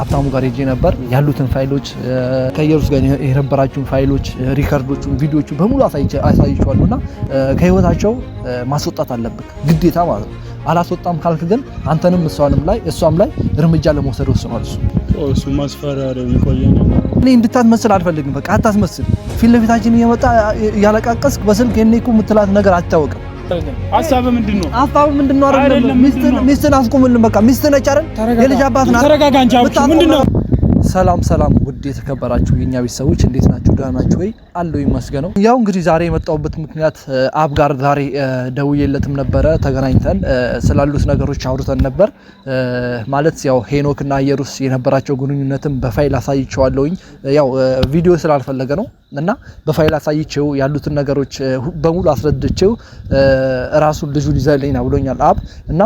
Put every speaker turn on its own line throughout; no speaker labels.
ሀብታሙ ጋር ሄጄ ነበር። ያሉትን ፋይሎች ከኢየሩስ ጋር የነበራችሁን ፋይሎች፣ ሪከርዶቹን፣ ቪዲዮቹን በሙሉ አሳይቻለሁና ከህይወታቸው ማስወጣት አለብህ ግዴታ ማለት ነው። አላስወጣም ካልክ ግን አንተንም እሷም ላይ እርምጃ ለመውሰድ ወስኗል።
እሱ ማስፈራሪያ ይቆየኝ።
እኔ እንድታስመስል አልፈልግም። በቃ አታስመስል። ፊት ለፊታችን እየመጣ ያለቃቀስክ በስልክ የኔኩ የምትላት ነገር አታውቅም።
ሐሳብ ምንድነው?
ሐሳብ ምንድነው? አይደለም ሚስትን አስቆምልን። በቃ ሚስት ነች አይደል? የልጅ አባት ናት።
ተረጋጋ እንጂ አብቹ ምንድነው?
ሰላም ውድ የተከበራችሁ የኛ ቤተሰቦች እንዴት ናችሁ? ደህና ናችሁ ወይ? አለው ይመስገነው። ያው እንግዲህ ዛሬ የመጣሁበት ምክንያት አብ ጋር ዛሬ ደውዬለትም ነበረ። ተገናኝተን ስላሉት ነገሮች አውርተን ነበር። ማለት ያው ሄኖክና ኢየሩስ የነበራቸው ግንኙነትም በፋይል አሳይቼዋለሁኝ። ያው ቪዲዮ ስላልፈለገ ነው እና በፋይል አሳይቼው ያሉትን ነገሮች በሙሉ አስረድቼው ራሱን ልጁን ይዘልኝ ነው ብሎኛል አብ። እና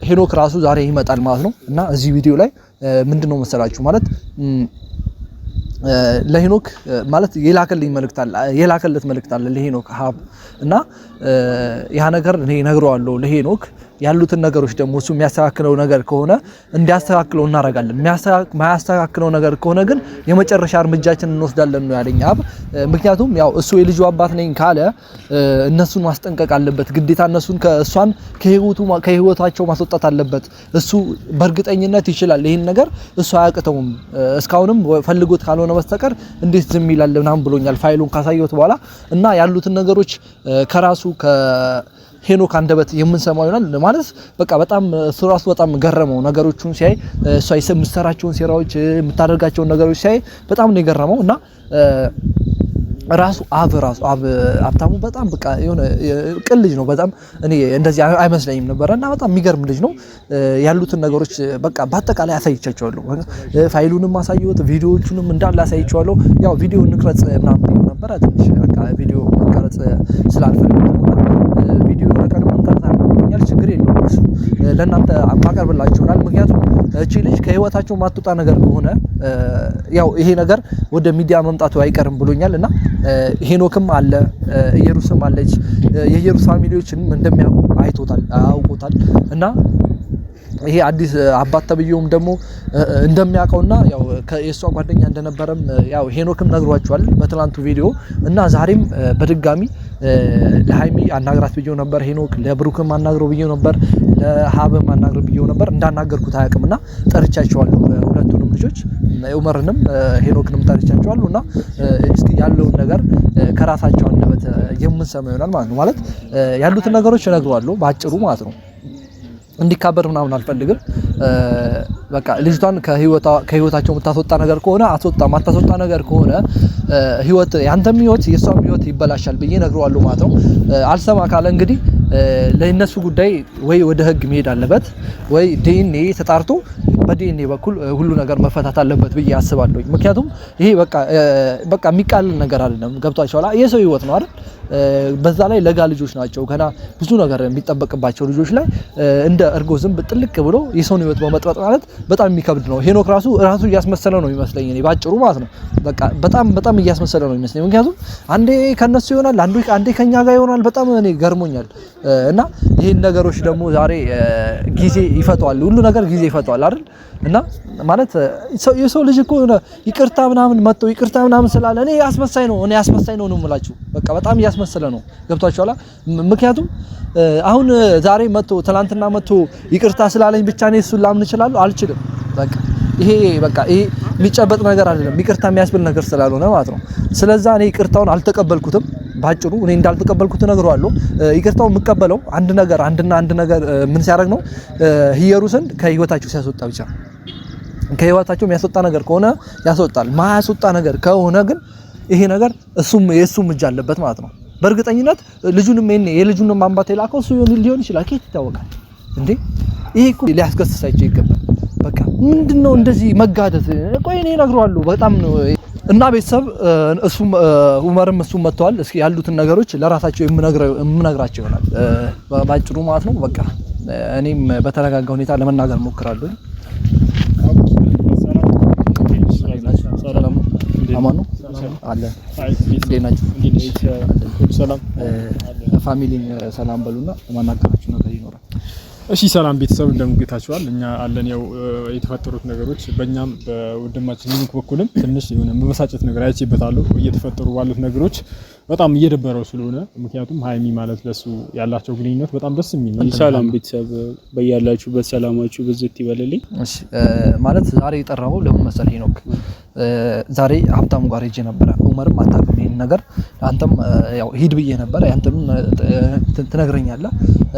ሄኖክ ራሱ ዛሬ ይመጣል ማለት ነው። እና እዚህ ቪዲዮ ላይ ምንድነው መሰላችሁ ማለት ለሄኖክ ማለት የላከለት መልእክት አለ ለሄኖክ ሀብ እና ያ ነገር እኔ ነግረዋለሁ ለሄኖክ ያሉትን ነገሮች ደግሞ እሱ የሚያስተካክለው ነገር ከሆነ እንዲያስተካክለው እናረጋለን። ማያስተካክለው ነገር ከሆነ ግን የመጨረሻ እርምጃችንን እንወስዳለን ነው ያለኝ አብ። ምክንያቱም ያው እሱ የልጁ አባት ነኝ ካለ እነሱን ማስጠንቀቅ አለበት ግዴታ። እነሱን ከእሷን ከህይወታቸው ማስወጣት አለበት። እሱ በእርግጠኝነት ይችላል ይሄን ነገር። እሱ አያቅተውም። እስካሁንም ፈልጎት ካልሆነ በስተቀር እንዴት ዝም ይላል ምናምን ብሎኛል ፋይሉን ካሳየሁት በኋላ። እና ያሉትን ነገሮች ከራሱ ሄኖክ አንደበት የምንሰማው ይሆናል ማለት በቃ በጣም እሱ ራሱ በጣም ገረመው ነገሮቹን ሲያይ። እሷ የምትሰራቸውን ሴራዎች የምታደርጋቸውን ነገሮች ሲያይ በጣም ነው የገረመው። እና ራሱ ሀብታሙ በጣም በቃ የሆነ ቅን ልጅ ነው በጣም። እኔ እንደዚህ አይመስለኝም ነበር። እና በጣም የሚገርም ልጅ ነው። ያሉትን ነገሮች በቃ በአጠቃላይ አሳይቻቸዋለሁ። ፋይሉንም አሳየሁት፣ ቪዲዮዎቹንም እንዳለ አሳይቻለሁ። ያው ቪዲዮ እንቅረጽ ምናምን ነበር ትንሽ በቃ ቪዲዮ መቀረጽ ስላልፈለኩ ቪዲዮ ለቀንም እንታታለኛል። ችግር የለውም እሱ ለእናንተ ማቀርብላችሁናል። ምክንያቱም እቺ ልጅ ከህይወታቸው ማትወጣ ነገር ከሆነ ያው ይሄ ነገር ወደ ሚዲያ መምጣቱ አይቀርም ብሎኛል። እና ሄኖክም አለ ኢየሩስም አለች። የኢየሩስ ፋሚሊዎችንም እንደሚያውቁ አውቆታል። እና ይሄ አዲስ አባት ተብየውም ደግሞ እንደሚያውቀውና ያው የሷ ጓደኛ እንደነበረም ያው ሄኖክም ነግሯቸዋል በትላንቱ ቪዲዮ። እና ዛሬም በድጋሚ ለሃይሚ አናግራት ብየው ነበር ሄኖክ፣ ለብሩክም አናግረው ብየው ነበር፣ ለሃብም አናግረው ብየው ነበር። እንዳናገርኩት አያውቅምና ጠርቻቸዋለሁ ሁለቱንም ልጆች ኡመርንም ሄኖክንም ጠርቻቸዋለሁ። እና እስኪ ያለውን ነገር ከራሳቸው አንደበት የምንሰማው ይሆናል ማለት ነው። ማለት ያሉትን ነገሮች እነግረዋለሁ ባጭሩ ማለት ነው። እንዲካበር ምናምን አልፈልግም። በቃ ልጅቷን ከህይወታቸው የምታስወጣ ነገር ከሆነ አስወጣ፣ ማታስወጣ ነገር ከሆነ ህይወት ያንተም ህይወት የሷም ህይወት ይበላሻል ብዬ ነግረዋለሁ ማለት ነው። አልሰማ ካለ እንግዲህ ለእነሱ ጉዳይ ወይ ወደ ህግ መሄድ አለበት ወይ ዲኤንኤ ተጣርቶ በዲኤንኤ በኩል ሁሉ ነገር መፈታት አለበት ብዬ አስባለሁ። ምክንያቱም ይሄ በቃ የሚቃለል ነገር አይደለም። ገብቷቸዋል። የሰው ህይወት ነው አይደል? በዛ ላይ ለጋ ልጆች ናቸው። ገና ብዙ ነገር የሚጠበቅባቸው ልጆች ላይ እንደ እርጎ ዝንብ ጥልቅ ብሎ የሰውን ህይወት በመጥበጥ ማለት በጣም የሚከብድ ነው። ሄኖክ ራሱ እያስመሰለ ነው የሚመስለኝ እኔ ባጭሩ ማለት ነው። በቃ በጣም እያስመሰለ ነው የሚመስለኝ። ምክንያቱም አንዴ ከነሱ ይሆናል፣ አንዴ ከኛ ጋር ይሆናል። በጣም እኔ ገርሞኛል። እና ይሄን ነገሮች ደግሞ ዛሬ ጊዜ ይፈቷል። ሁሉ ነገር ጊዜ ይፈቷል አይደል? እና ማለት የሰው ልጅ እኮ ይቅርታ ምናምን ስላለ እኔ አስመሳይ ነው ነው የምላችሁ። በቃ በጣም እያስመሰለ ነው። ገብቷችኋል? ምክንያቱም አሁን ዛሬ ትላንትና መጥቶ ይቅርታ ስላለኝ ብቻ እኔ እሱን ላምን እችላለሁ? አልችልም። ይሄ የሚጨበጥ ነገር አይደለም። ይቅርታ የሚያስብል ነገር ስላልሆነ ማለት ነው። ስለዛ እኔ ይቅርታውን አልተቀበልኩትም። ባጭሩ እኔ እንዳልተቀበልኩት እነግረዋለሁ። ይቅርታውን የምቀበለው አንድ ነገር ምን ሲያደርግ ነው? ኢየሩስን ከህይወታቸው ሲያስወጣ ብቻ። ከህይወታቸው የሚያስወጣ ነገር ከሆነ ያስወጣል። ማያስወጣ ነገር ከሆነ ግን ይሄ ነገር የእሱም እጅ አለበት ማለት ነው። በእርግጠኝነት የልጁንም አንባት የላከው እሱ ሊሆን ይችላል። ከየት ይታወቃል እንዴ? ይሄ እኮ ሊያስከስሳቸው ይገባል። በቃ ምንድነው እንደዚህ መጋደት? ቆይ እኔ እነግረዋለሁ በጣም ነው። እና ቤተሰብ እሱም ኡመርም እሱም መጥተዋል። እስኪ ያሉትን ነገሮች ለራሳቸው የምነግራቸው ይሆናል ባጭሩ ማለት ነው። በቃ እኔም በተረጋጋ ሁኔታ ለመናገር ሞክራለሁ። አማን ነው አለ ሰላም ፋሚሊ ሰላም በሉና ማናገራችሁ ነገር ይኖራል።
እሺ ሰላም ቤተሰብ እንደምንገታችኋል እኛ አለን ያው የተፈጠሩት ነገሮች በእኛም በወንድማችን ሄኖክ በኩልም ትንሽ የሆነ መበሳጨት ነገር አይቼበታለሁ እየተፈጠሩ ባሉት ነገሮች በጣም እየደበረው ስለሆነ ምክንያቱም ሃይሚ ማለት ለሱ ያላቸው ግንኙነት በጣም ደስ የሚል ነው።
ሰላም ቤተሰብ በያላችሁበት ሰላማችሁ ብዝት ይበልልኝ።
እሺ ማለት ዛሬ የጠራው ለምን መሰለህ ሄኖክ ዛሬ ሀብታሙ ጋር ሄጄ ነበር። ኡመርም አታውቅም ይሄን ነገር አንተም ያው ሂድ ብዬ ነበር ያንተም ትነግረኛለህ።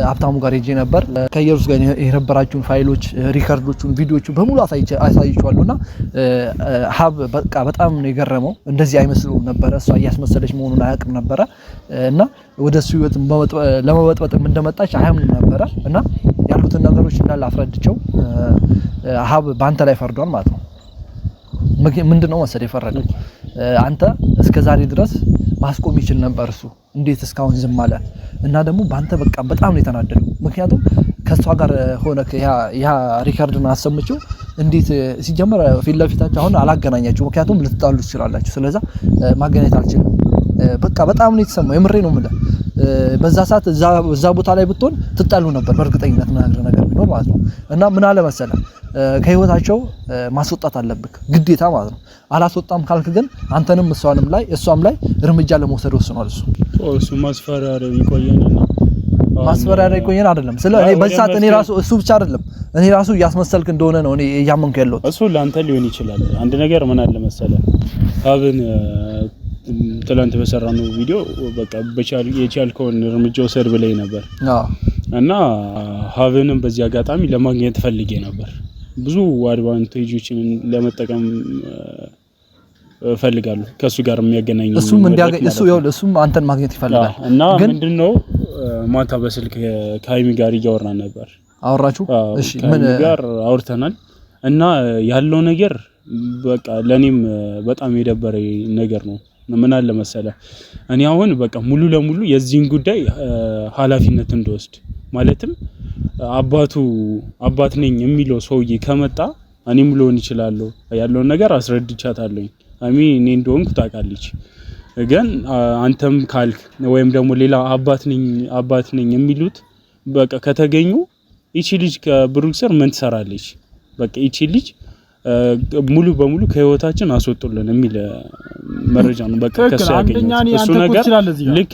ሀብታሙ ጋር ሄጄ ነበር ከኢየሩስ ጋር የነበራችሁን ፋይሎች ሪከርዶቹን ቪዲዮቹን በሙሉ አሳይቻለሁና ሀብ በቃ በጣም ነው የገረመው። እንደዚህ አይመስልም ነበር እሷ እያስመሰለች መሆኑን አያውቅም ነበር እና ወደሱ ህይወት ለመበጥበጥም እንደመጣች አያምንም ነበር እና ያሉትን ነገሮች እንዳለ አፍረድቸው ሀብ ባንተ ላይ ፈርዷል ማለት ነው። ምንድነው መሰለህ የፈረደው አንተ እስከዛሬ ድረስ ማስቆም ይችል ነበር እሱ እንዴት እስካሁን ዝም አለ እና ደግሞ ባንተ በቃ በጣም ነው የተናደደው። ምክንያቱም ከሷ ጋር ሆነ ያ ሪካርድን አሰምጪው እንዴት ሲጀመር ፊት ለፊታችሁ አሁን አላገናኛችሁ ምክንያቱም ልትጣሉ ትችላላችሁ። ስለዚህ ማገናኘት አልችልም በቃ በጣም ነው የተሰማው። የምሬ ነው የምልህ በዛ ሰዓት እዛ ቦታ ላይ ብትሆን ትጣሉ ነበር በእርግጠኝነት ነገር ቢኖር ማለት ነው። እና ምን አለ መሰለህ ከህይወታቸው ማስወጣት አለብክ ግዴታ ማለት ነው። አላስወጣም ካልክ ግን አንተንም እሷም ላይ እርምጃ ለመውሰድ ወስኗል እሱ
ማስፈራሪያ ይቆየናል
አይደለም ስለ እኔ በዛት እኔ ራሱ እሱ ብቻ አይደለም እኔ ራሱ ያስመሰልክ እንደሆነ ነው እኔ ያመንኩ ያለው እሱ
ላንተ ሊሆን ይችላል። አንድ ነገር ምን አለ መሰለህ ሀብን ትላንት በሰራነው ቪዲዮ በቃ የቻልከውን እርምጃ ወሰድ ብለኝ ነበር እና ሀብንም በዚህ አጋጣሚ ለማግኘት ፈልጌ ነበር። ብዙ አድቫንቴጆችን ለመጠቀም ፈልጋለሁ ከሱ ጋር የሚያገናኝ
እሱም አንተን ማግኘት ይፈልጋል
እና ምንድነው ማታ በስልክ ከሃይሚ ጋር እያወራን ነበር።
አወራችሁ? እሺ
ምን ጋር አውርተናል እና ያለው ነገር በቃ ለኔም በጣም የደበረ ነገር ነው። ምን አለ መሰለህ እኔ አሁን በቃ ሙሉ ለሙሉ የዚህን ጉዳይ ኃላፊነት እንደወስድ ማለትም አባት ነኝ የሚለው ሰውዬ ከመጣ እኔም ሊሆን ይችላል ያለው ነገር አስረድቻታለሁ። እኔ እንደሆንኩ ታውቃለች ግን አንተም ካልክ ወይም ደግሞ ሌላ አባት ነኝ የሚሉት በቃ ከተገኙ እቺ ልጅ ከብሩክ ስር ምን ትሰራለች? በቃ እቺ ልጅ ሙሉ በሙሉ ከህይወታችን አስወጡልን የሚል መረጃ ነው። በቃ ከሱ ያገኘው እሱ ነገር ልክ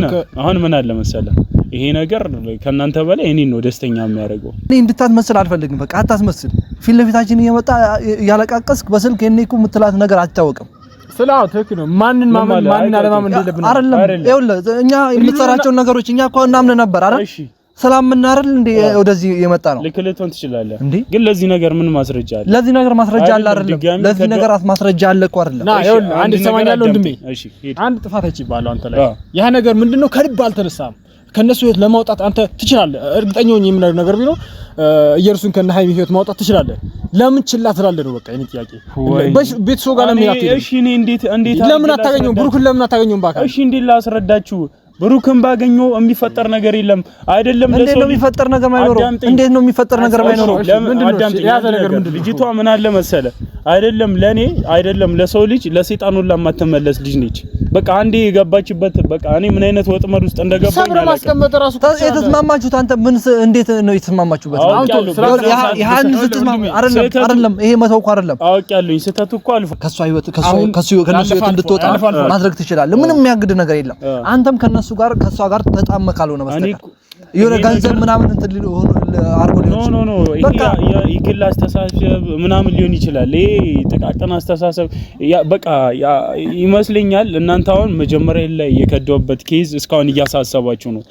ነው። አሁን ምን አለ መሰለህ ይሄ ነገር ከናንተ በላይ እኔን ነው ደስተኛ የሚያደርገው።
እኔ እንድታስመስል አልፈልግም። በቃ አታስመስል። ፊት ለፊታችን እየመጣ ያለቃቀስክ በስልክ እኔ እኮ የምትላት ነገር አትታወቅም።
ስላው ትክክል ነው። ማንን አለማመን እንደሌለብን
አይደለም። ይኸውልህ እኛ የምትሰራቸውን ነገሮች እኛ እኮ እናምን ነበር አይደል? ሰላም ምን አይደል እንዴ ወደዚህ የመጣ ነው።
ልክልቶን ትችላለህ ግን ለዚህ ነገር ምን ማስረጃ አለ?
ለዚህ ነገር ማስረጃ አለ አይደለም? ለዚህ ነገር ማስረጃ አለ እኮ አይደለም?
ይኸውልህ አንድ ሰማኛለሁ ወንድሜ አንድ ጥፋት ይባላል አንተ ላይ ያ ነገር ምንድነው ከልብ አልተነሳም። ከነሱ ህይወት ለማውጣት አንተ ትችላለህ። እርግጠኛ ነኝ የምነግርህ ነገር ቢኖር ኢየሩስን ከነ ሃይሚ ህይወት ማውጣት ትችላለህ። ለምን ችላ ትላለህ ነው በቃ የኔ ጥያቄ። ቤተሰው ጋር ለምን አትሄድም?
እሺ እኔ እንዴት
ለምን አታገኘውም? ብሩክን ለምን አታገኘውም? ባካ
እሺ እንዴት ላስረዳችሁ? ብሩክን ባገኘው የሚፈጠር ነገር የለም አይደለም።
ለሰው ነው የሚፈጠር ነገር ማይኖር እንዴት ነው የሚፈጠር ነገር ማይኖር?
ያዘ ነገር ምንድነው? ልጅቷ ምን አለ መሰለ አይደለም ለኔ አይደለም ለሰው ልጅ ለሰይጣን ሁላ ማተመለስ ልጅ ነች። በቃ አንዴ የገባችበት በቃ እኔ ምን አይነት ወጥመድ ውስጥ እንደገባኝ
ሰብረ ማስቀመጥ ራሱ
የተስማማችሁት አንተ ምን እንዴት ነው የተስማማችሁበት? ያን ስትስማሙ አይደለም ይሄ መተው እኮ አይደለም
አውቄያለሁኝ። ስህተቱ እኮ አልፎ
ከሷ ህይወት ከነሱ ህይወት እንድትወጣ ማድረግ ትችላለህ። ምንም የሚያግድ ነገር የለም። አንተም ከነሱ ከሷ ጋር ተጣመ ካልሆነ በስተቀር የሆነ ገንዘብ ምናምን እንትን አርጎ ሊሆን
ይችላል። የግል አስተሳሰብ ምናምን ሊሆን ይችላል። ይሄ ጥቃቅን አስተሳሰብ በቃ ይመስለኛል። እናንተ አሁን መጀመሪያ ላይ የከደውበት ኬዝ እስካሁን እያሳሰባችሁ ነው።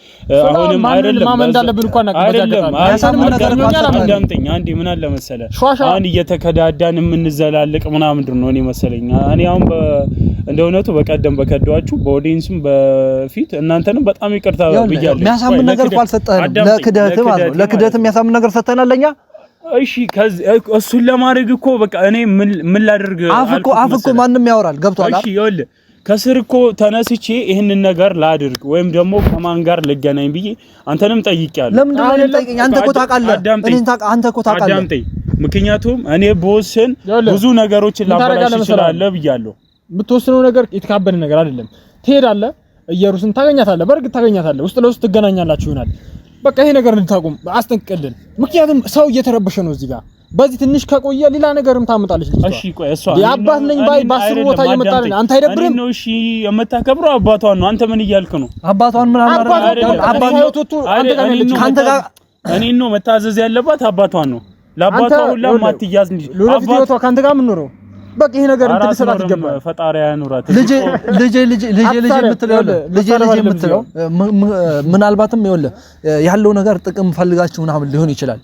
አሁንም አይደለም
ማመን እንዳለብን እንኳን
አዳምጠኝ አንዴ ምን አለ መሰለህ አሁን እየተከዳዳን የምንዘላልቅ ምናምን ነው እኔ መሰለኝ። እኔ አሁን እንደ እውነቱ በቀደም በከደዋችሁ በኦዲየንስም በፊት እናንተንም በጣም ይቅርታ ብያለሁ።
የሚያሳምን ነገር እኮ አልሰጠህም። ለክደት ማለት ነው። ለክደት የሚያሳምን ነገር ሰጠናል ለኛ።
እሺ እሱን ለማድረግ እኮ በቃ እኔ ምን ላደርግ
አፍ እኮ ማንንም ያወራል። ገብቷል?
እሺ ይኸውልህ ከስር እኮ ተነስቼ ይሄንን ነገር ላድርግ ወይም ደግሞ ከማን ጋር ልገናኝ ብዬ አንተንም ጠይቄያለሁ።
ለምን እንደሆነ ጠይቀኝ። አንተ እኮ ታውቃለህ። አንተ እኮ ታውቃለህ።
አዳምጠኝ። ምክንያቱም እኔ በወሰን ብዙ ነገሮችን ላበላሽ እችላለሁ ብያለሁ።
የምትወስነው ነገር የተካበደ ነገር አይደለም። ትሄዳለህ፣ ኢየሩስን ታገኛታለህ፣ በርግጥ ታገኛታለህ፣ ውስጥ ለውስጥ ትገናኛላችሁ ይሆናል። በቃ ይሄ ነገር እንድታቆም አስጠንቅቅልን። ምክንያቱም ሰው እየተረበሸ ነው እዚህ ጋር። በዚህ ትንሽ ከቆየ ሌላ ነገርም ታመጣለች ልጅቷ።
እሺ ቆይ እሷ
የአባት ነኝ ባይ ባስሩ ቦታ እየመጣልኝ አንተ አይደብርም
ነው? እሺ የምታከብረው አባቷን ነው። አንተ ምን እያልክ ነው?
አባቷን ምን አማራ
ካንተ ጋር እኔን ነው መታዘዝ ያለባት አባቷን ነው። ለአባቷ ሁላ ማትያዝ እንጂ
አባቷ ካንተ ጋር ምን ነው? በቃ ይሄ ነገር እንትን ሰላት ይገባል።
ፈጣሪ ያኑራት።
ልጅ የምትለው ምናልባትም ይኸውልህ ያለው ነገር ጥቅም ፈልጋችሁ ምናምን ሊሆን ይችላል።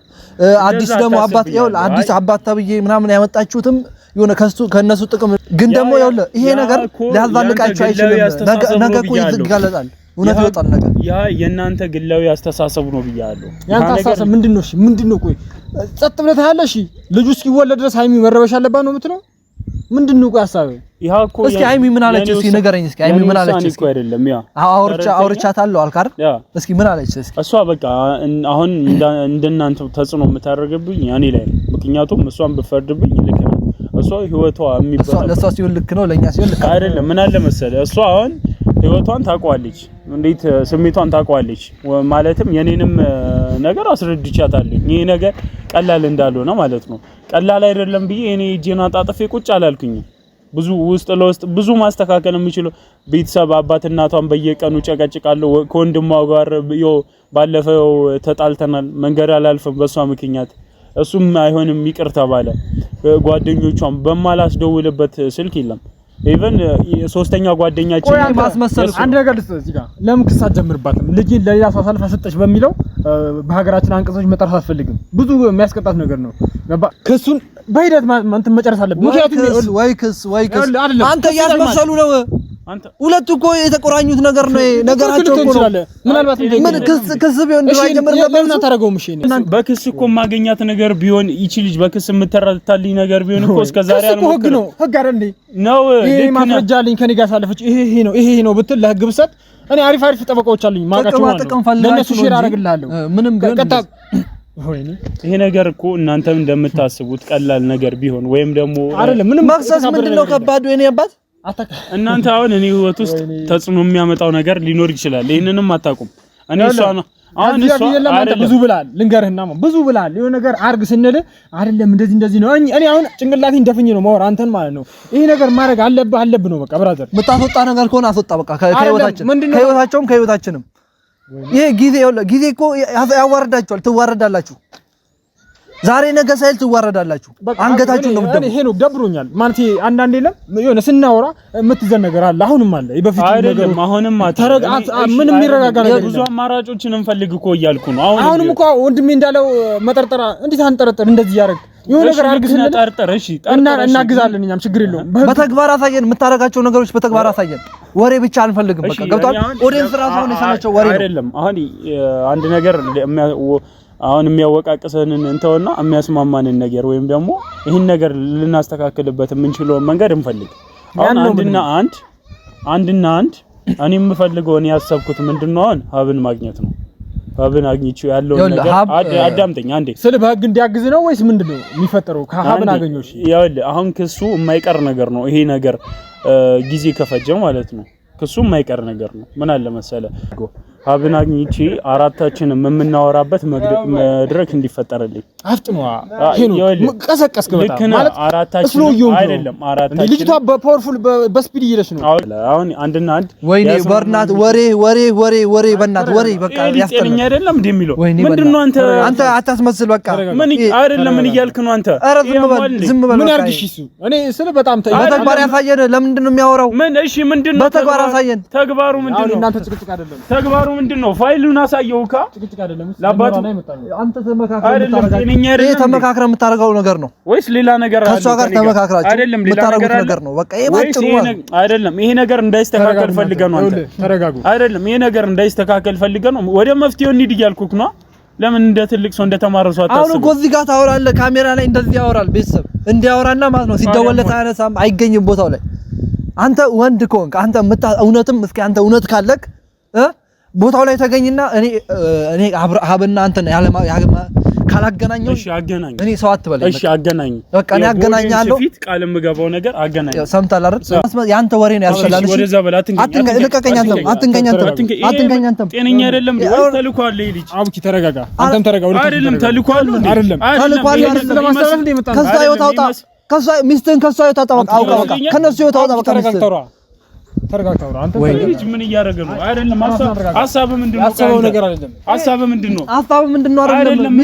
አዲስ ደግሞ አባት ይኸውልህ አዲስ አባት ተብዬ ምናምን ያመጣችሁትም የሆነ ከነሱ ጥቅም ግን ደግሞ ይኸውልህ ይሄ ነገር ሊያዛልቃችሁ አይችልም። ነገ እኮ ይጋለጣል። እውነት ይወጣል ነገር።
ያ የእናንተ ግላዊ አስተሳሰብ ነው ብያለሁ።
ያንተ አስተሳሰብ ምንድነው? እሺ ምንድነው? ቆይ ጸጥ ብለህ ታያለሽ። ልጁ እስኪወለድ ድረስ ሃይሚ መረበሽ አለባት ነው የምትለው? ምንድነው? ቆይ ሐሳብ
ይሄ እኮ
እስኪ ሃይሚ ምን አለች? እስኪ ንገረኝ። እስኪ ሃይሚ ምን አለች?
እስኪ አይደለም ያ
አውርቻታለሁ አልክ አይደል? እስኪ ምን አለች? እስኪ
እሷ በቃ አሁን እንደናንተ ተጽዕኖ የምታደርግብኝ እኔ ላይ ነው። ምክንያቱም እሷን ብፈርድብኝ ልክ ነው። እሷ ህይወቷ የሚባል
ለሷ ሲሆን ልክ ነው፣ ለኛ ሲሆን ልክ
አይደለም። ምን አለ መሰለህ እሷ አሁን ህይወቷን ታውቀዋለች፣ እንዴት ስሜቷን ታውቀዋለች። ማለትም የኔንም ነገር አስረድቻታለሁ። ይሄ ነገር ቀላል እንዳልሆነ ማለት ነው። ቀላል አይደለም ብዬ እኔ እጄን አጣጥፌ ቁጭ አላልኩኝም። ብዙ ውስጥ ለውስጥ ብዙ ማስተካከል የምችለው ቤተሰብ አባት እናቷን በየቀኑ ጨቀጭቃለሁ። ከወንድሟ ጋር ባለፈው ተጣልተናል። መንገድ አላልፍም በሷ ምክንያት። እሱም አይሆንም ይቅር ተባለ። ጓደኞቿን በማላስደውልበት ስልክ የለም። ኢቭን ሶስተኛ ጓደኛችን
ማስመሰል አንድ ነገር እዚህ ጋር ለምን ክስ አትጀምርባትም? ልጅ ለሌላ ሰው አሳልፋ ሰጠች በሚለው በሀገራችን አንቀጾች መጠራት አትፈልግም። ብዙ የሚያስቀጣት ነገር ነው። ክሱን በሂደት እንትን መጨረስ አለብን። ምክንያቱም
ወይ ክስ አንተ እያስመሰሉ ነው። ሁለቱ እኮ የተቆራኙት ነገር ነው። ነገራቸው እኮ ነው። ምናልባት ምን ክስ ቢሆን እንደው አይጀምር ነበር ነው ታረጋው። ምሽ
በክስ እኮ ማገኛት ነገር ቢሆን ይቺ ልጅ በክስ የምትራታልኝ ነገር ቢሆን እኮ እስከዛሬ
አልሞከረ ህግ ነው። ህግ አይደል እንዴ
ነው?
ይሄ ማስረጃ አለኝ ከኔ ጋር ሳለፈች ይሄ ነው ብትል ለህግ ብሰጥ እኔ አሪፍ ጠበቃዎች አሉኝ ማጋቸው ማለት ለነሱ ሼር አደርግልሃለሁ። ምንም ቢሆን
ይሄ ነገር እኮ እናንተም እንደምታስቡት ቀላል ነገር ቢሆን ወይም ደግሞ
አይደለም። ምንም
መክሰስ ምንድነው ከባዱ? የኔ አባት
እናንተ አሁን እኔ ህይወት ውስጥ ተጽዕኖ የሚያመጣው ነገር ሊኖር ይችላል። ይሄንንም አታውቁም። እኔ እሷ ነው አሁን እሷ አይደለም ብዙ
ብላል። ልንገርህና ብዙ ብላል። የሆነ ነገር አርግ ስንል አይደለም እንደዚህ ነው። እኔ አሁን ጭንቅላቴን ደፍኜ ነው ማወራ አንተን ማለት ነው። ይሄ ነገር ማድረግ አለብህ ነው። በቃ ብራዘር የምታስወጣ ነገር ከሆነ አስወጣ። በቃ ከህይወታችንም ይሄ ጊዜ እኮ ያዋርዳችኋል። ትዋረዳላችሁ። ዛሬ ነገ ሳይል ትዋረዳላችሁ። አንገታችሁን ነው የምትደሙ። ይሄ ነው ደብሮኛል ማለት አንዳንዴ የሆነ ስናወራ የምትዘን ነገር አለ። አሁንም አለ በፊት
አይደለም። አሁንም
ምንም የሚረጋጋ ነገር
ብዙ አማራጮችን እንፈልግ እኮ እያልኩ ነው።
አሁንም እኮ ወንድሜ እንዳለው መጠርጠራ እንዴት አንጠረጠር እንደዚህ ያደርግ የሆነ ነገር አድርግ ስንል
ጠርጠር። እሺ
እናግዛለን። እኛም ችግር የለውም።
በተግባር አሳየን። የምታረጋቸው ነገሮች በተግባር አሳየን። ወሬ ብቻ አንፈልግም። በቃ ገብቷል። ኦዲየንስ ራሱ ሆነ የሰለቸው ወሬ
አይደለም። አሁን አንድ ነገር አሁን የሚያወቃቅሰንን እንተውና የሚያስማማንን ነገር ወይም ደግሞ ይሄን ነገር ልናስተካክልበት የምንችለውን መንገድ እንፈልግ። አሁን አንድና አንድ እኔ የምፈልገው እኔ ያሰብኩት ምንድነው አሁን ሀብን ማግኘት ነው። ሀብን አግኝቼ ያለው ነገር አዳምጠኝ አንዴ።
ስለ በህግ እንዲያግዝ ነው ወይስ ምንድነው የሚፈጠረው? ከሀብን አገኘው። እሺ
ይኸውልህ አሁን ክሱ የማይቀር ነገር ነው። ይሄ ነገር ጊዜ ከፈጀ ማለት ነው። ክሱ የማይቀር ነገር ነው። ምን አለ መሰለህ ሀብን አግኝቼ አራታችንም የምናወራበት መድረክ እንዲፈጠርልኝ
አፍጥኗ ሄኖ ቀሰቀስክ በጣም ማለት አራታችን
አይደለም። አራታችን
ልጅቷ በፓወርፉል በስፒድ እየሄደች ነው።
አሁን አንድና አንድ
ወይኔ በርናት ወሬ በእናት ወሬ በቃ
ያስጠላኝ አይደለም እንዴ የሚለው ምንድነው?
አንተ አታስመስል። በቃ
ምን አይደለም ምን እያልክ ነው አንተ?
ኧረ ዝም በል
ምን ያርግሽ እሱ? እኔ ስለ በጣም
በተግባር ያሳየን። ለምንድን ነው የሚያወራው?
ምን እሺ ምንድነው?
በተግባር አሳየን።
ተግባሩ ምንድነው?
እናንተ ጭቅጭቅ አይደለም
ተግባሩ ምንድነው? ፋይሉን አሳየውካ።
ጭቅጭቅ አይደለም።
ለአባቱ
አንተ ተመካክረህ የምታረጋው ነገር ነው
ወይስ ሌላ ነገር
ከሷ ጋር ተመካክራችሁ
አይደለም? ሌላ
ነገር ነው። በቃ ይባጭሩ
አይደለም። ይሄ ነገር እንዳይስተካከል ፈልገህ ነው አንተ።
ተረጋጉ።
አይደለም ይሄ ነገር እንዳይስተካከል ፈልገህ ነው። ወደ መፍትሄው እንሂድ እያልኩህ ነው። ለምን እንደ ትልቅ ሰው እንደተማረ ሰው አታስብ?
አሁን እኮ እዚህ ጋር ታወራለህ። ካሜራ ላይ እንደዚህ ያወራል። ቤተሰብ እንዲያወራና ማለት ነው። ሲደወልለት አያነሳም፣ አይገኝም ቦታው ላይ። አንተ ወንድ ከሆንክ አንተ እውነትም እስኪ አንተ እውነት ካለክ ቦታው ላይ ተገኝና እኔ ሀብና አንተ ካላገናኘው
እሺ አገናኝ
እኔ ሰው አትበለኝ
እሺ አገናኝ
በቃ እኔ አገናኛለሁ
ፊት ቃል የምገባው ነገር አገናኝ
ሰምታል አይደል ያንተ ወሬ ነው ያልፈላልሽ
ወደዛ በላትኝ
አትንገኛንተም
ጤነኛ አይደለም ወይ ተልኳል ልጅ
አቡኪ ተረጋጋ አንተም ተረጋጋ
አይደለም ተልኳል
ለማስተላለፍ እንደመጣ
ከዛ ይወጣ ከዛ ሚስትን ከዛ ይወጣ አውቃ ከነሱ ይወጣ በቃ
ተረጋግተው አንተ
ልጅ ምን እያደረገ ነው? አይደለም ሐሳብ ምንድነው? ሐሳብ ምንድነው አይደለም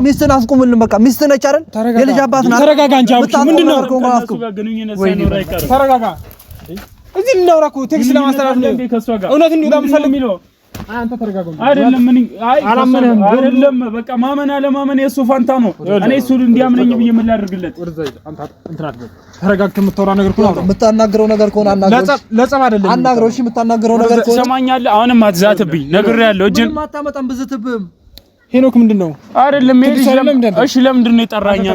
ሚስትን አስቁምልን በቃ ሚስት ነች አይደል የልጅ አባት ናት
ተረጋጋ እንጂ አውቂ ምንድነው ተረጋጋ እዚህ እናውራ እኮ ቴክስት ለማስተላለፍ ነው እውነት እንዲወጣ የምፈልግ አንተ ተረጋጋ
አይደለም ምን አላመነህም አይደለም በቃ ማመን አለማመን የሱ ፋንታ ነው እኔ እሱ እንዲያምነኝ ብዬ ምን ላድርግለት
አንተ እንትናት ተረጋግተህ የምታወራ ነገር ከሆነ
የምታናግረው ነገር ከሆነ አናግረው
ለጸብ አይደለም
አናግረው እሺ የምታናግረው ነገር ከሆነ
ሰማኛለህ አሁንም አትዛትብኝ ነግሬያለሁ እጅን
ማታመጣም ብዝትብም
ሄኖክ ምንድነው
አይደለም እሺ ለምንድን ነው የጠራኝ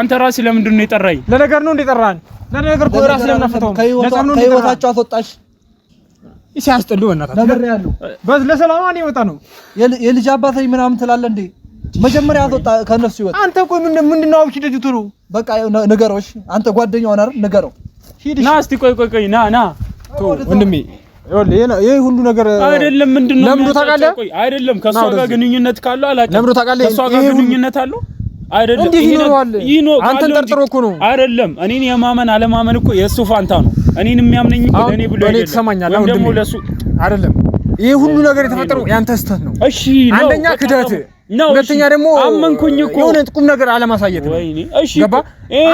አንተ ራስህ ለምንድን ነው የጠራኝ
ለነገር ነው እንደጠራኝ ለነገር እኮ ራስህ ለምን አፈታው
ከህይወታቸው አስወጣሽ
ሲያስጠሉ እናታችሁ
ነግሬያለሁ
ለሰላም አንዴ ወጣ ነው
የልጅ አባት ላይ ምናምን ትላለህ እንዴ መጀመሪያ አስወጣ ከነሱ ይወጣ አንተ እኮ ምንድነው አውቂ ልጅቱ ነው በቃ ንገረው እሺ አንተ ጓደኛው ነህ አይደል ንገረው
ና እስቲ ቆይ ና
ወንድሜ ይሄ ሁሉ ነገር
አይደለም ምንድነው ለምዶ ታውቃለህ አይደለም ከሷ ጋር ግንኙነት ካለው አላውቅም
ለምዶ ታውቃለህ
ከሷ ጋር ግንኙነት አለው አይደለም ይሄ አንተን ጠርጥሮ እኮ ነው አይደለም እኔን የማመን አለማመን እኮ የሱ ፋንታ ነው እኔን የሚያምነኝ ለኔ ብሎ አይደለም
ተሰማኛለህ ደግሞ ለሱ አይደለም ይሄ ሁሉ ነገር የተፈጠረው ያንተ ስህተት ነው
እሺ
አንደኛ ክደት ሁለተኛ ደግሞ
አመንኩኝ እኮ
የሆነ ቁም ነገር አለማሳየት ነው
እሺ
ገባ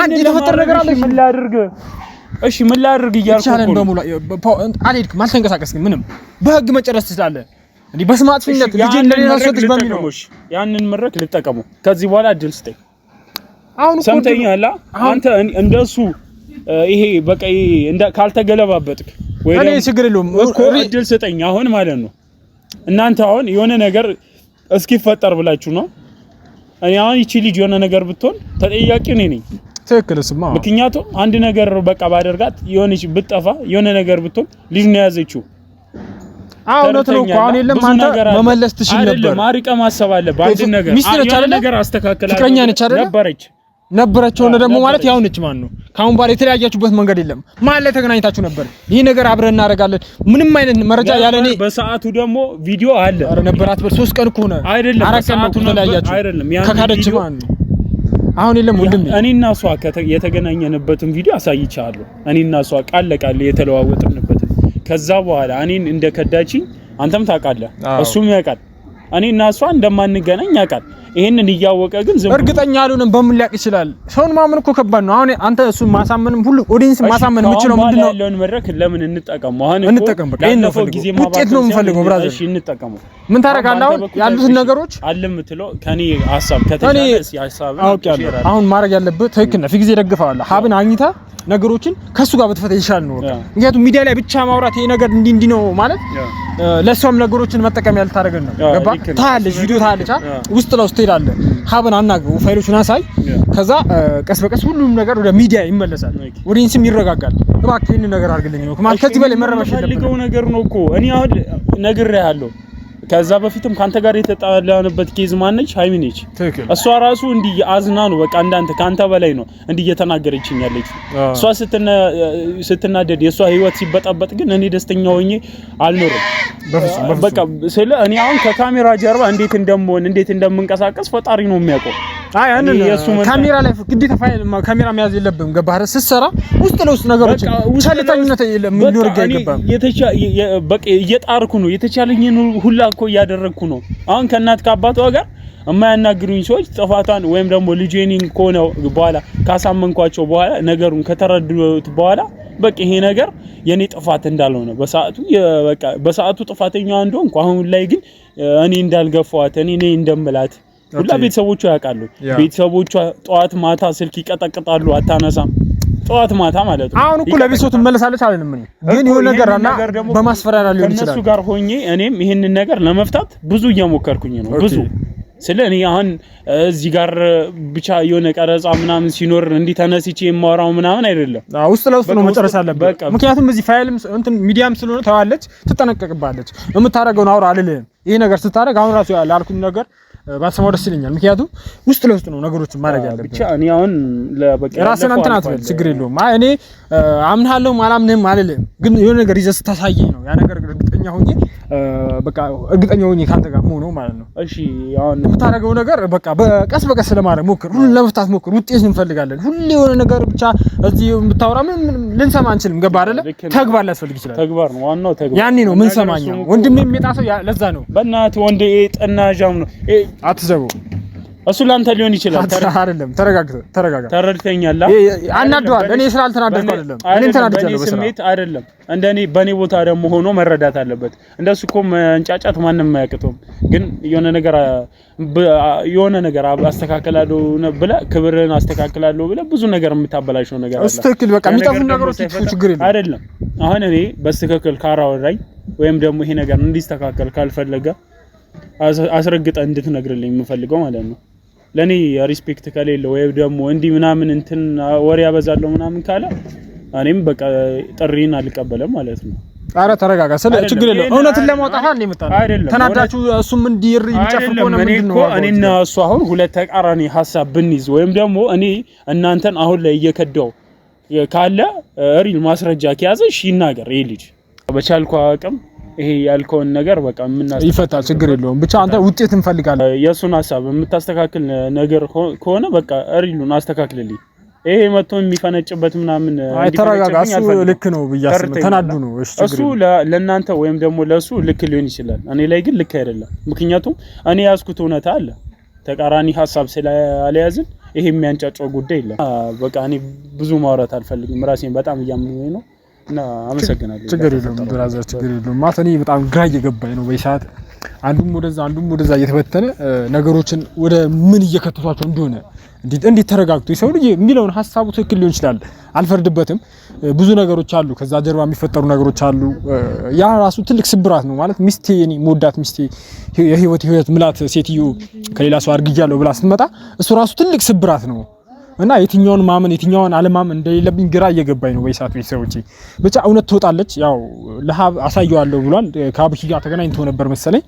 አንድ የተፈጠረ ነገር አለ
ምን ላድርግ እያልኩ
ነው በሙሉ አልሄድክም አልተንቀሳቀስክም ምንም በህግ መጨረስ ትችላለህ እንዴ በስማትፊነት ልጅ እንደሌላ ሰጥሽ በሚለው
ያንን መድረክ ልጠቀሙ ከዚህ በኋላ እድል ስጠኝ አሁን እኮ ሰምተኛላ አንተ እንደሱ ይሄ በቃ ካልተገለባበጥክ ወይ
እኔ ችግር የለውም
እኮ እድል ስጠኝ አሁን ማለት ነው እናንተ አሁን የሆነ ነገር እስኪፈጠር ብላችሁ ነው እኔ አሁን እቺ ልጅ የሆነ ነገር ብትሆን ተጠያቂ ነኝ
ትክክል ስማ
ምክንያቱም አንድ ነገር በቃ ባደርጋት የሆነች ብትጠፋ የሆነ ነገር ብትሆን ልጅ ነው ያዘችው
እውነት ነው እኮ አሁን የለም አንተ መመለስ ትችል ነበር
አይደለም ማሪቀ ማሰብ አለበት አንድ ነገር አንድ ነገር አስተካክላለሁ
ፍቅረኛ ነች አይደል ነበረች ሆነ ደግሞ ማለት ያው ነች ማን ነው ካሁን በኋላ የተለያያችሁበት መንገድ የለም ማለት ተገናኝታችሁ ነበር ይሄ ነገር አብረን እናደርጋለን ምንም አይነት መረጃ ያለኔ
በሰዓቱ ደግሞ ቪዲዮ አለ
አረ ነበራት በ3 ቀን እኮ ነው
አይደለም
በሰዓቱ ተለያያችሁ
አይደለም
ከካደች ማን ነው አሁን የለም ወንድም
እኔና እሷ የተገናኘንበትን ቪዲዮ አሳይቻለሁ እኔና እሷ ቃል ለቃል የተለዋወጥንበት ከዛ በኋላ እኔን እንደከዳችኝ አንተም ታውቃለህ እሱም ያውቃል እኔና እሷ እንደማንገናኝ ያውቃል ይሄንን እያወቀ ግን
እርግጠኛ አልሆነም በምን ሊያቅ ይችላል ሰውን ማመን እኮ ከባድ ነው አሁን አንተ እሱን ማሳመንም ሁሉ ኦዲየንስ ማሳመን የምችለው ምንድነው
ያለውን መድረክ ለምን እንጠቀመው አሁን
እንጠቀም በቃ ይሄን ጊዜ ውጤት ነው የምፈልገው ብራዘር
እሺ እንጠቀመው
ምን ታረጋለህ አሁን ያሉትን ነገሮች
አለምትለው ከኔ ሐሳብ ከተሻለስ ሐሳብ
አሁን ማድረግ ያለበት ትክክል ነው ፊክስ ይደግፋለህ ሀብን አግኝታ ነገሮችን ከሱ ጋር በተፈተ ይሻል ነው በቃ ምክንያቱም ሚዲያ ላይ ብቻ ማውራት ይሄ ነገር እንዲ ነው ማለት ለሷም ነገሮችን መጠቀም ያልታረገን ነው ገባ ታያለሽ ቪዲዮ ታያለሽ ውስጥ ለውስጥ ትሄዳለህ ሀብን አናግረው ፋይሎችን አሳይ ከዛ ቀስ በቀስ ሁሉም ነገር ወደ ሚዲያ ይመለሳል ኦዲየንስም ይረጋጋል እባክህ ይሄን ነገር አድርግልኝ ነው ማለት ከዚህ በላይ መረበሽ
የለብንም ነገር ነው እኮ እኔ አሁን ነግሬሃለሁ ከዛ በፊትም ካንተ ጋር የተጣላንበት ኬዝ ማነች ሃይሚ ነች እሷ ራሱ እንዲ አዝና ነው በቃ እንዳንተ ካንተ በላይ ነው እንዲ እየተናገረችኝ ያለች እሷ ስትናደድ የሷ ህይወት ሲበጣበጥ ግን እኔ ደስተኛ ሆኜ አልኖርም በቃ ስለ እኔ አሁን ከካሜራ ጀርባ እንዴት እንደምንቀሳቀስ ፈጣሪ ነው የሚያውቀው
አይ አንነ ካሜራ ላይ ግዴታ ፋይል ካሜራ መያዝ የለብም ገባህ ስትሰራ ውስጥ ለውስጥ ነገሮች ቻለታኝነት ምን ሊኖር ይገባል
በቃ እየጣርኩ ነው የተቻለኝን ሁላ እኮ እያደረግኩ ነው አሁን ከእናት ከአባቷ ጋር የማያናግሩኝ ሰዎች ጥፋቷን ወይም ደግሞ ልጄኒን ኮነው በኋላ ካሳመንኳቸው በኋላ ነገሩን ከተረዱት በኋላ በቃ ይሄ ነገር የኔ ጥፋት እንዳልሆነ በሰዓቱ ጥፋተኛ እንደሆንኩ አሁን ላይ ግን እኔ እንዳልገፋዋት እኔ እንደምላት ሁላ ቤተሰቦቿ ያውቃሉ ቤተሰቦቿ ጠዋት ማታ ስልክ ይቀጠቅጣሉ አታነሳም ጠዋት ማታ ማለት ነው
አሁን እኮ ለቤተሰብ ትመለሳለች አይደለም ግን ይሁን ነገር አና በማስፈራሪያ ሊሆን ይችላል
እነሱ ጋር ሆኜ እኔም ይሄንን ነገር ለመፍታት ብዙ እየሞከርኩኝ ነው ብዙ ስለኔ አሁን እዚህ ጋር ብቻ የሆነ ቀረጻ ምናምን ሲኖር እንዲ ተነስቼ የማወራው ምናምን አይደለም
ውስጥ ለውስጥ ነው መጨረስ ያለበት ምክንያቱም እዚህ ፋይልም እንትን ሚዲያም ስለሆነ ታዋለች ትጠነቀቅባለች የምታረገውን አውራ አይደለም ይሄ ነገር ስታረግ አሁን ራሱ ያልኩኝ ነገር ባትሰማው ደስ ይለኛል። ምክንያቱም ውስጥ ለውስጥ ነው ነገሮችን ማድረግ ያለብን።
ብቻ እኔ አሁን ለበቃ
ራስን አንተ ናት ችግር የለውም። እኔ አምናለሁ አላምንህም አልልም፣ ግን የሆነ ነገር ይዘህ ስታሳየኝ ነው ያ ነገር እርግጠኛ ሆኜ በቃ እርግጠኛ ሆኜ ካንተ ጋር ሆኖ ማለት ነው።
እሺ አሁን
የምታደርገው ነገር በቃ በቀስ በቀስ ለማድረግ ሞክር፣ ሁሉ ለመፍታት ሞክር። ውጤት እንፈልጋለን። ሁሌ የሆነ ነገር ብቻ እዚህ የምታወራ ምን ልንሰማ አንችልም። ገባ አይደለ? ተግባር ሊያስፈልግ ይችላል። ተግባር ነው ዋናው ተግባር። ያኔ ነው ምን ሰማኛው ወንድሜ የሚጣሰው ለዛ ነው። በእናትህ ወንዴ ጠናጃም ነው አትዘቡ። እሱ ላንተ ሊሆን ይችላል። አይደለም ተረጋጋ። ተረድተኛል። አናዷል። እኔ ስላልተናደድኩ አይደለም። እኔን ተናድጃለሁ በስራ ስሜት አይደለም። እንደኔ በኔ ቦታ ደግሞ ሆኖ መረዳት አለበት። እንደሱ እኮ መንጫጫት ማንንም አያቅተውም። ግን የሆነ ነገር አስተካክላለሁ ብለህ ክብርን አስተካክላለሁ ብለህ ብዙ ነገር የምታበላሽው ነገር አለ። ትክክል። በቃ የሚጠፉ ነገሮች ችግር የለም አይደለም። አሁን እኔ በስተክክል ካራወራኝ ወይም ደግሞ ይሄ ነገር እንዲስተካከል ካልፈለገ አስረግጠ እንድትነግርልኝ የምፈልገው ማለት ነው። ለኔ ሪስፔክት ከሌለ ወይ ደግሞ እንዲ ምናምን እንትን ወሬ ያበዛለው ምናምን ካለ እኔም በቃ ጥሪን አልቀበለም ማለት ነው። ኧረ ተረጋጋ። ስለ ችግር የለውም። እውነትን ለማውጣት አንዴ መጣ ተናዳችሁ እሱም እንዲር ይጨፍቆ ነው ምንድነው? እኔና እሱ አሁን ሁለት ተቃራኒ ሐሳብ ብንይዝ ወይም ደግሞ እኔ እናንተን አሁን ላይ እየከዳው ካለ ሪል ማስረጃ ከያዘሽ ይናገር። ይሄ ልጅ በቻልኩ አቅም ይሄ ያልከውን ነገር በቃ ይፈታል። ችግር የለውም። ብቻ አንተ ውጤት እንፈልጋለን። የሱን ሐሳብ የምታስተካክል ነገር ከሆነ በቃ ሪሉን አስተካክልልኝ። ይሄ መጥቶ የሚፈነጭበት ምናምን ተረጋጋ። እሱ ልክ ነው ብያስብ ተናዱ ነው። እሱ ለእናንተ ወይም ደግሞ ለሱ ልክ ሊሆን ይችላል። እኔ ላይ ግን ልክ አይደለም። ምክንያቱም እኔ ያዝኩት እውነታ አለ። ተቃራኒ ሐሳብ ስላልያዝን ይሄ የሚያንጫጫው ጉዳይ የለም። በቃ እኔ ብዙ ማውራት አልፈልግም። ራሴን በጣም እያመመኝ ነው እና አመሰግናለሁ። ችግር የለውም ብራዘር፣ ችግር የለውም። ማለት እኔ በጣም ግራ እየገባኝ ነው በይሳት አንዱም ወደዛ እየተበተነ ነገሮችን ወደ ምን እየከተቷቸው እንደሆነ እንዴት ተረጋግቶ የሰው ልጅ የሚለውን ሐሳቡ ትክክል ሊሆን ይችላል፣ አልፈርድበትም። ብዙ ነገሮች አሉ፣ ከዛ ጀርባ የሚፈጠሩ ነገሮች አሉ። ያ ራሱ ትልቅ ስብራት ነው ማለት ሚስቴ የኔ ሞዳት ሚስቴ የህይወት ምላት ሴትዮ ከሌላ ሰው አርግጃለሁ ብላ ስትመጣ እሱ ራሱ ትልቅ ስብራት ነው። እና የትኛውን ማመን የትኛውን አለማመን እንደሌለብኝ ግራ እየገባኝ ነው በይሳት ቤተሰቦቼ። ብቻ እውነት ትወጣለች። ያው ለሀብ አሳየዋለሁ ብሏል። ከአብኪ ጋር ተገናኝቶ ነበር መሰለኝ።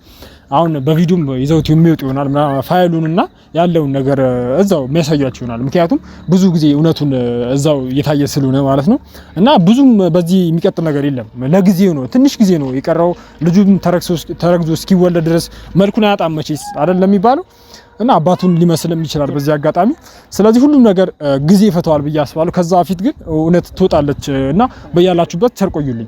አሁን በቪዲዮም ይዘውት የሚወጡ ይሆናል ፋይሉንና ያለውን ነገር እዛው የሚያሳያችሁ ይሆናል። ምክንያቱም ብዙ ጊዜ እውነቱን እዛው እየታየ ስለሆነ ማለት ነው። እና ብዙም በዚህ የሚቀጥል ነገር የለም። ለጊዜው ነው፣ ትንሽ ጊዜ ነው የቀረው። ልጁም ተረግዞ እስኪወለድ ድረስ መልኩን አያጣም መቼስ አይደለም የሚባለው። እና አባቱን ሊመስልም ይችላል በዚህ አጋጣሚ። ስለዚህ ሁሉም ነገር ጊዜ ይፈታዋል ብዬ አስባለሁ። ከዛ በፊት ግን እውነት ትወጣለች እና በያላችሁበት ቸር ቆዩልኝ።